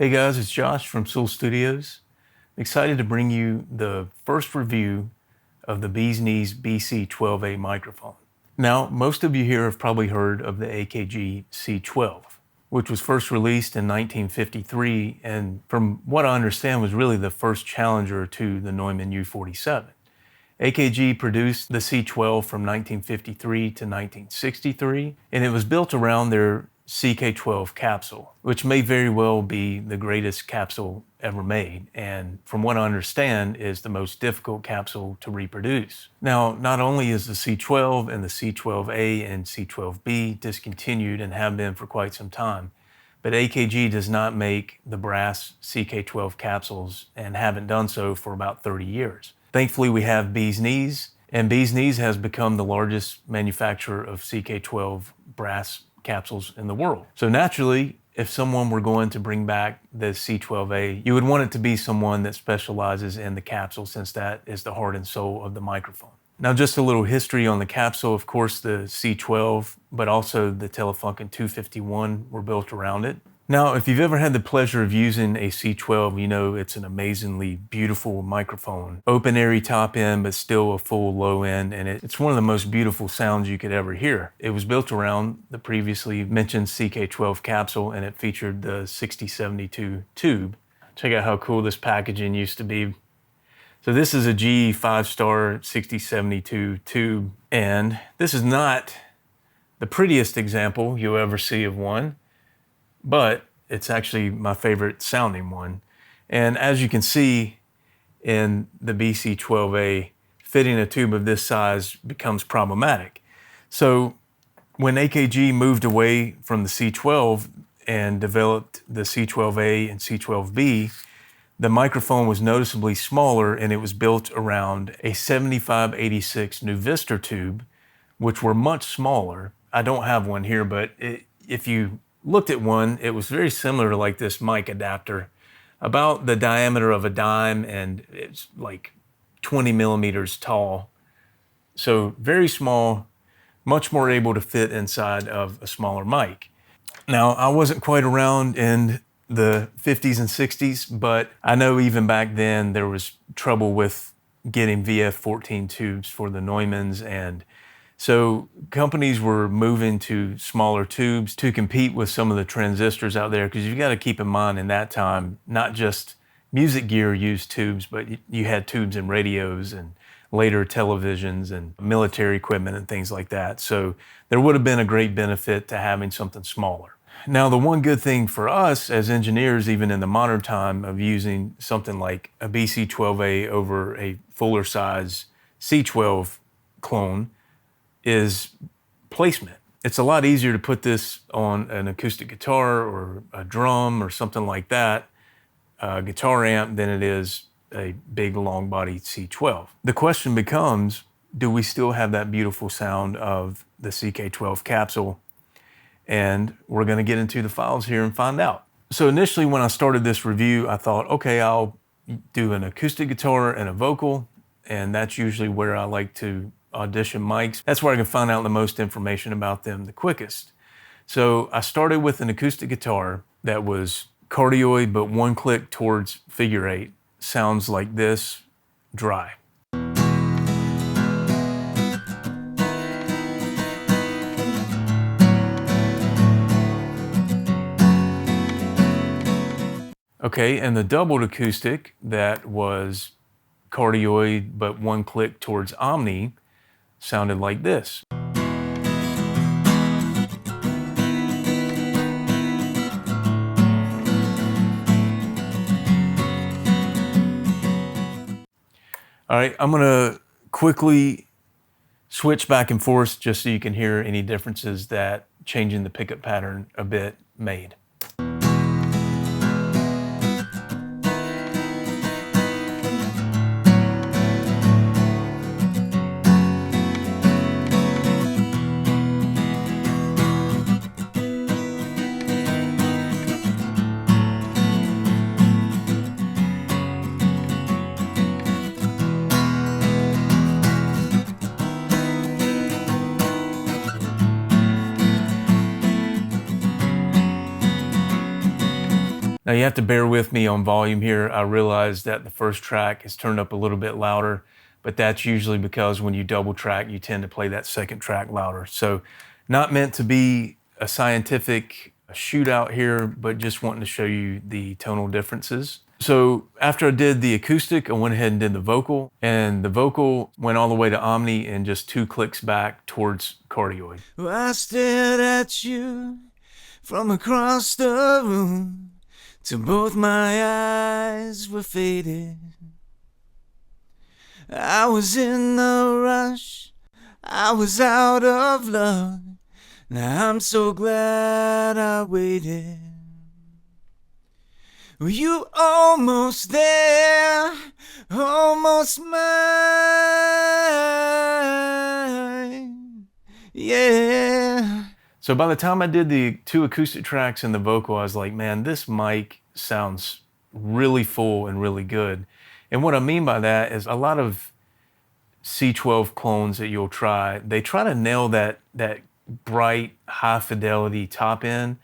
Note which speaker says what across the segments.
Speaker 1: Hey guys, it's Josh from Soul Studios. I'm excited to bring you the first review of the BeesNeez BC12A microphone. Now, most of you here have probably heard of the AKG C12, which was first released in 1953 and from what I understand was really the first challenger to the Neumann U47. AKG produced the C12 from 1953 to 1963, and it was built around their CK12 capsule, which may very well be the greatest capsule ever made, and from what I understand is the most difficult capsule to reproduce. Now, not only is the C12 and the C12A and C12B discontinued and have been for quite some time, but AKG does not make the brass CK12 capsules and haven't done so for about 30 years. Thankfully, we have BeesNeez, and BeesNeez has become the largest manufacturer of CK12 brass capsules in the world. So naturally, if someone were going to bring back the C12A, you would want it to be someone that specializes in the capsule, since that is the heart and soul of the microphone. Now, just a little history on the capsule. Of course, the C12, but also the Telefunken 251 were built around it. Now, if you've ever had the pleasure of using a C12, you know it's an amazingly beautiful microphone. Open airy top end, but still a full low end, and it's one of the most beautiful sounds you could ever hear. It was built around the previously mentioned CK12 capsule, and it featured the 6072 tube. Check out how cool this packaging used to be. So this is a GE 5-star 6072 tube, and this is not the prettiest example you'll ever see of one, but it's actually my favorite sounding one. And as you can see in the BC12A, fitting a tube of this size becomes problematic. So when AKG moved away from the C12 and developed the C12A and C12B, the microphone was noticeably smaller, and it was built around a 7586 Nuvistor tube, which were much smaller. I don't have one here, but if you looked at one, it was very similar to like this mic adapter, about the diameter of a dime, and it's like 20 millimeters tall. So very small, much more able to fit inside of a smaller mic. Now, I wasn't quite around in the 50s and 60s, but I know even back then there was trouble with getting VF14 tubes for the Neumanns, and so companies were moving to smaller tubes to compete with some of the transistors out there, because you've got to keep in mind in that time, not just music gear used tubes, but you had tubes in radios and later televisions and military equipment and things like that. So there would have been a great benefit to having something smaller. Now, the one good thing for us as engineers, even in the modern time, of using something like a BC12A over a fuller size C12 clone is placement. It's a lot easier to put this on an acoustic guitar or a drum or something like that, a guitar amp, than it is a big long body C12. The question becomes, do we still have that beautiful sound of the CK12 capsule? And we're going to get into the files here and find out. So initially, when I started this review, I thought, okay, I'll do an acoustic guitar and a vocal, and that's usually where I like to audition mics. That's where I can find out the most information about them the quickest. So I started with an acoustic guitar that was cardioid, but one click towards figure 8. Sounds like this, dry. Okay, and the doubled acoustic that was cardioid, but one click towards omni, sounded like this. All right, I'm gonna quickly switch back and forth just so you can hear any differences that changing the pickup pattern a bit made. Now you have to bear with me on volume here. I realize that the first track is turned up a little bit louder, but that's usually because when you double track, you tend to play that second track louder. So not meant to be a scientific shootout here, but just wanting to show you the tonal differences. So after I did the acoustic, I went ahead and did the vocal, and the vocal went all the way to omni and just 2 clicks back towards cardioid.
Speaker 2: Well, I stared at you from across the room till both my eyes were faded. I was in a rush, I was out of luck. Now I'm so glad I waited. Were you almost there, almost mine? Yeah.
Speaker 1: So by the time I did the 2 acoustic tracks and the vocal, I was like, man, this mic sounds really full and really good. And what I mean by that is a lot of C12 clones that you'll try, they try to nail that bright, high fidelity top end.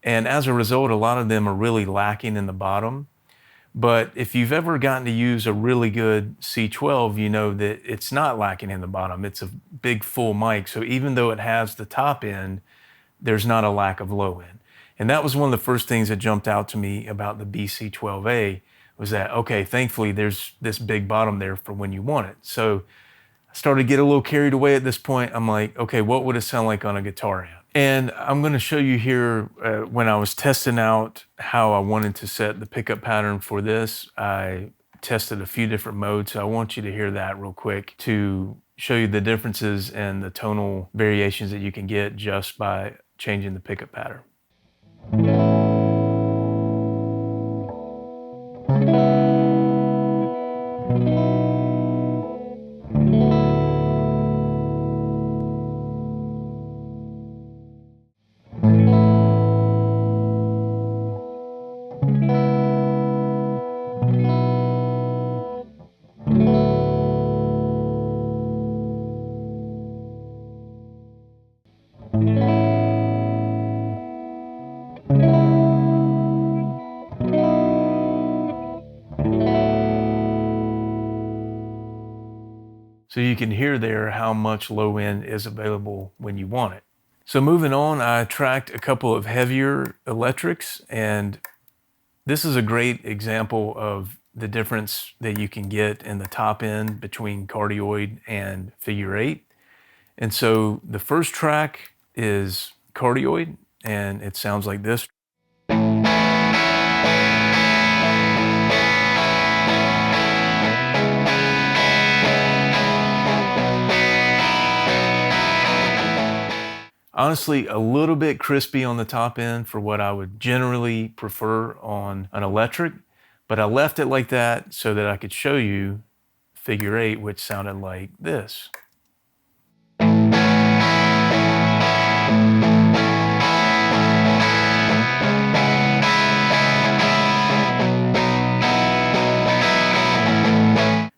Speaker 1: And as a result, a lot of them are really lacking in the bottom. But if you've ever gotten to use a really good C12, you know that it's not lacking in the bottom. It's a big full mic. So even though it has the top end, there's not a lack of low end. And that was one of the first things that jumped out to me about the BC12A was that, okay, thankfully there's this big bottom there for when you want it. So I started to get a little carried away at this point. I'm like, okay, what would it sound like on a guitar amp? And I'm going to show you here when I was testing out how I wanted to set the pickup pattern for this. I tested a few different modes, so I want you to hear that real quick to show you the differences and the tonal variations that you can get just by changing the pickup pattern. So you can hear there how much low end is available when you want it. So moving on, I tracked a couple of heavier electrics, and this is a great example of the difference that you can get in the top end between cardioid and figure 8. And so the first track is cardioid, and it sounds like this. Honestly, a little bit crispy on the top end for what I would generally prefer on an electric, but I left it like that so that I could show you figure 8, which sounded like this.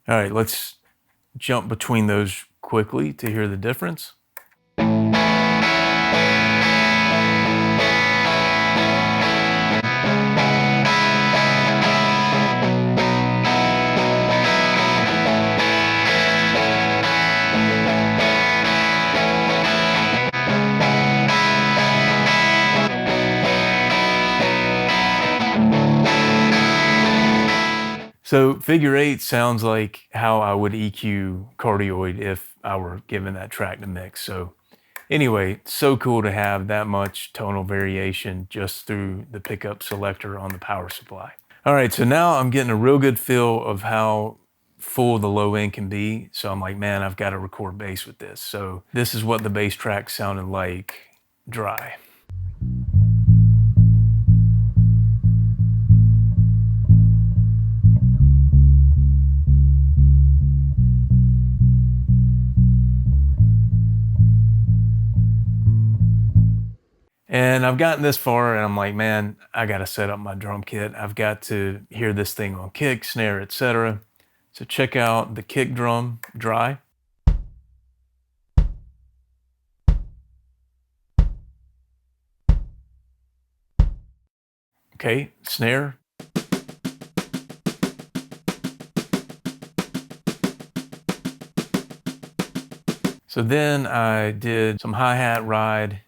Speaker 1: All right, let's jump between those quickly to hear the difference. So figure 8 sounds like how I would EQ cardioid if I were given that track to mix. So anyway, so cool to have that much tonal variation just through the pickup selector on the power supply. All right, so now I'm getting a real good feel of how full the low end can be. So I'm like, man, I've got to record bass with this. So this is what the bass track sounded like dry. And I've gotten this far and I'm like, man, I got to set up my drum kit. I've got to hear this thing on kick, snare, etc. So check out the kick drum dry. Okay, snare. So then I did some hi-hat ride.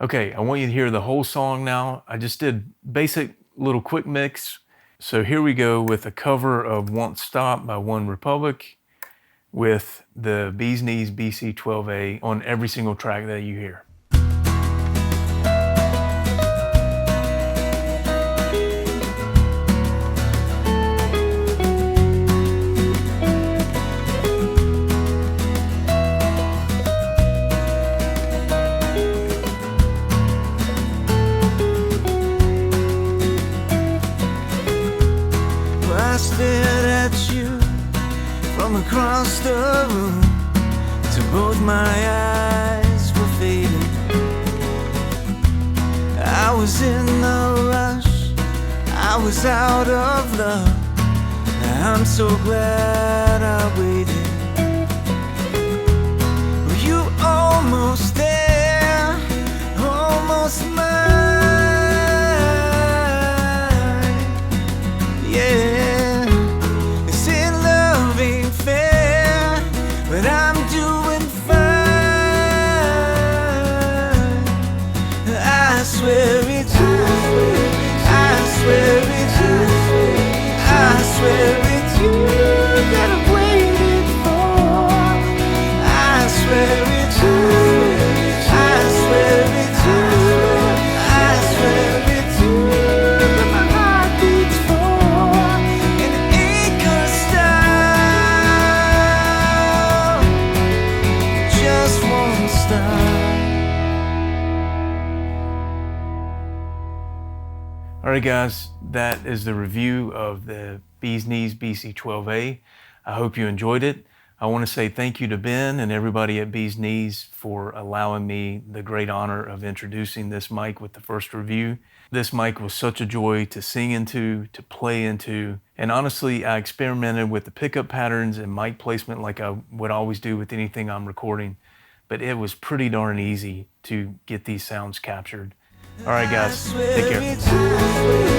Speaker 1: Okay, I want you to hear the whole song now. I just did basic little quick mix. So here we go with a cover of Won't Stop by One Republic with the BeesNeez BC12A on every single track that you hear.
Speaker 2: I stared at you from across the room till both my eyes were fading. I was in a rush, I was out of love. Now I'm so glad I waited. Were you almost there, almost mine? Yeah, they say love ain't fair, but I'm doing fine. I swear it's you, I swear it's you, I swear it's you that I've waited for. I swear it's you, I swear it's you, I swear it's you that my heart beats for, and it ain't gonna stop, just won't stop.
Speaker 1: All right, guys, that is the review of the BeesNeez BC12A. I hope you enjoyed it. I want to say thank you to Ben and everybody at BeesNeez for allowing me the great honor of introducing this mic with the first review. This mic was such a joy to sing into, to play into, and honestly, I experimented with the pickup patterns and mic placement like I would always do with anything I'm recording, but it was pretty darn easy to get these sounds captured. All right, guys, take care.